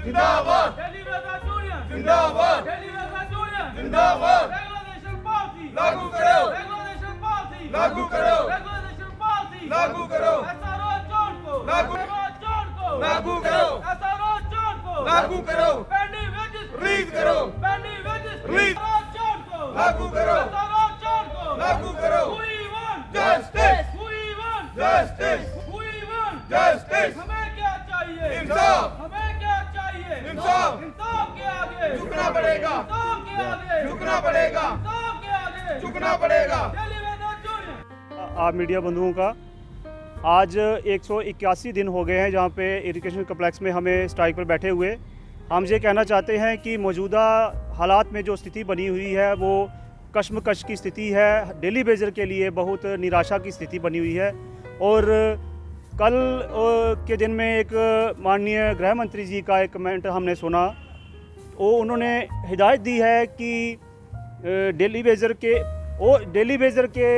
जिंदाबाद, दिल्ली वेदर्स यूनियन जिंदाबाद, दिल्ली वेदर्स यूनियन जिंदाबाद, रेगुलेशन पॉलिसी लागू करो, रेगुलेशन पॉलिसी लागू करो, रेगुलेशन पॉलिसी लागू करो, एसआरओ जोन को लागू- जोन को लागू करो, एसआरओ जोन को लागू करो, पेंडिंग वेजेस रिलीज करो, pending wages release- SRO zone को लागू करो, एसआरओ जोन को लागू करो, We want Justice! We want Justice! We want Justice! हमें क्या चाहिए इंसाफ! हमें क्या चाहिए इंसाफ! इंसाफ के आगे झुकना पड़ेगा, इंसाफ के आगे झुकना पड़ेगा, इंसाफ के आगे झुकना पड़ेगा। दिल्ली वेदर्स यूनियन आप मीडिया बंधुओं का आज 181 दिन हो गए हैं जहाँ पे इरिगेशन कम्प्लेक्स में हमें स्ट्राइक पर बैठे हुए। हम ये कहना चाहते हैं कि मौजूदा हालात में जो स्थिति बनी हुई है वो कश्मकश की स्थिति है, डेली बेजर के लिए बहुत निराशा की स्थिति बनी हुई है। और कल के दिन में एक माननीय गृह मंत्री जी का एक कमेंट हमने सुना, वो उन्होंने हिदायत दी है कि डेली बेजर के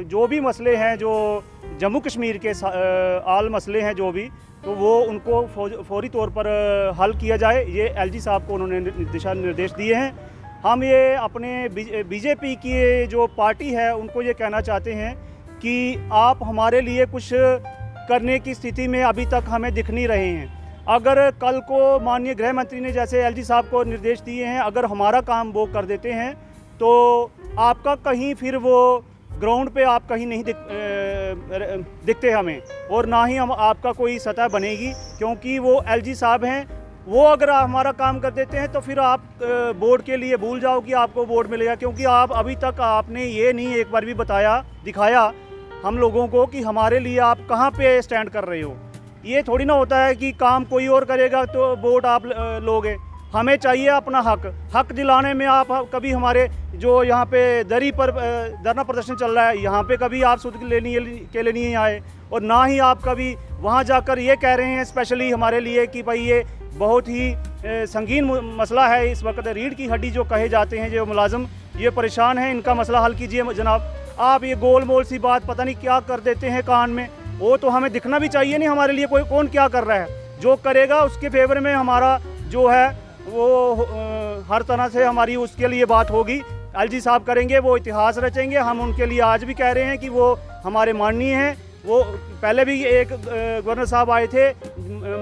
जो भी मसले हैं, जो जम्मू कश्मीर के आल मसले हैं जो भी, तो वो उनको फौरी तौर पर हल किया जाए। ये एलजी साहब को उन्होंने दिशा निर्देश दिए हैं। हम ये अपने बीजेपी की जो पार्टी है उनको ये कहना चाहते हैं कि आप हमारे लिए कुछ करने की स्थिति में अभी तक हमें दिख नहीं रहे हैं। अगर कल को माननीय गृह मंत्री ने जैसे एलजी साहब को निर्देश दिए हैं, अगर हमारा काम वो कर देते हैं तो आपका कहीं फिर वो ग्राउंड पे आप कहीं नहीं दिखते हमें, और ना ही हम आपका कोई सतह बनेगी, क्योंकि वो एलजी साहब हैं। वो अगर हमारा काम कर देते हैं तो फिर आप बोर्ड के लिए भूल जाओ कि आपको बोर्ड मिलेगा, क्योंकि आप अभी तक आपने ये नहीं एक बार भी दिखाया हम लोगों को कि हमारे लिए आप कहाँ पे स्टैंड कर रहे हो। ये थोड़ी ना होता है कि काम कोई और करेगा तो वोट आप लोगे। हमें चाहिए अपना हक दिलाने में आप कभी हमारे जो यहाँ पे धरना प्रदर्शन चल रहा है, यहाँ पे कभी आप सुध के लिए नहीं आए, और ना ही आप कभी वहाँ जाकर ये कह रहे हैं स्पेशली हमारे लिए कि भाई ये बहुत ही संगीन मसला है इस वक्त, रीढ़ की हड्डी जो कहे जाते हैं जो मुलाजिम, ये परेशान हैं, इनका मसला हल कीजिए जनाब। आप ये गोल मोल सी बात पता नहीं क्या कर देते हैं कान में, वो तो हमें दिखना भी चाहिए नहीं हमारे लिए कौन क्या कर रहा है। जो करेगा उसके फेवर में हमारा जो है वो हर तरह से हमारी उसके लिए बात होगी। एलजी साहब करेंगे, वो इतिहास रचेंगे। हम उनके लिए आज भी कह रहे हैं कि वो हमारे माननीय हैं। वो पहले भी एक गवर्नर साहब आए थे,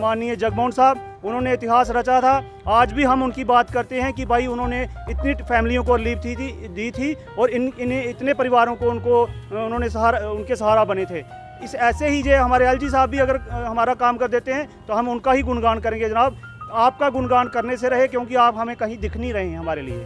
माननीय जगमोहन साहब, उन्होंने इतिहास रचा था। आज भी हम उनकी बात करते हैं कि भाई उन्होंने इतनी फैमिलियों को रिलीफ दी थी और इतने परिवारों को उन्होंने उनके सहारा बने थे। इस ऐसे ही जो हमारे एलजी साहब भी अगर हमारा काम कर देते हैं तो हम उनका ही गुणगान करेंगे जनाब। आपका गुणगान करने से रहे, क्योंकि आप हमें कहीं दिख नहीं रहे हैं हमारे लिए।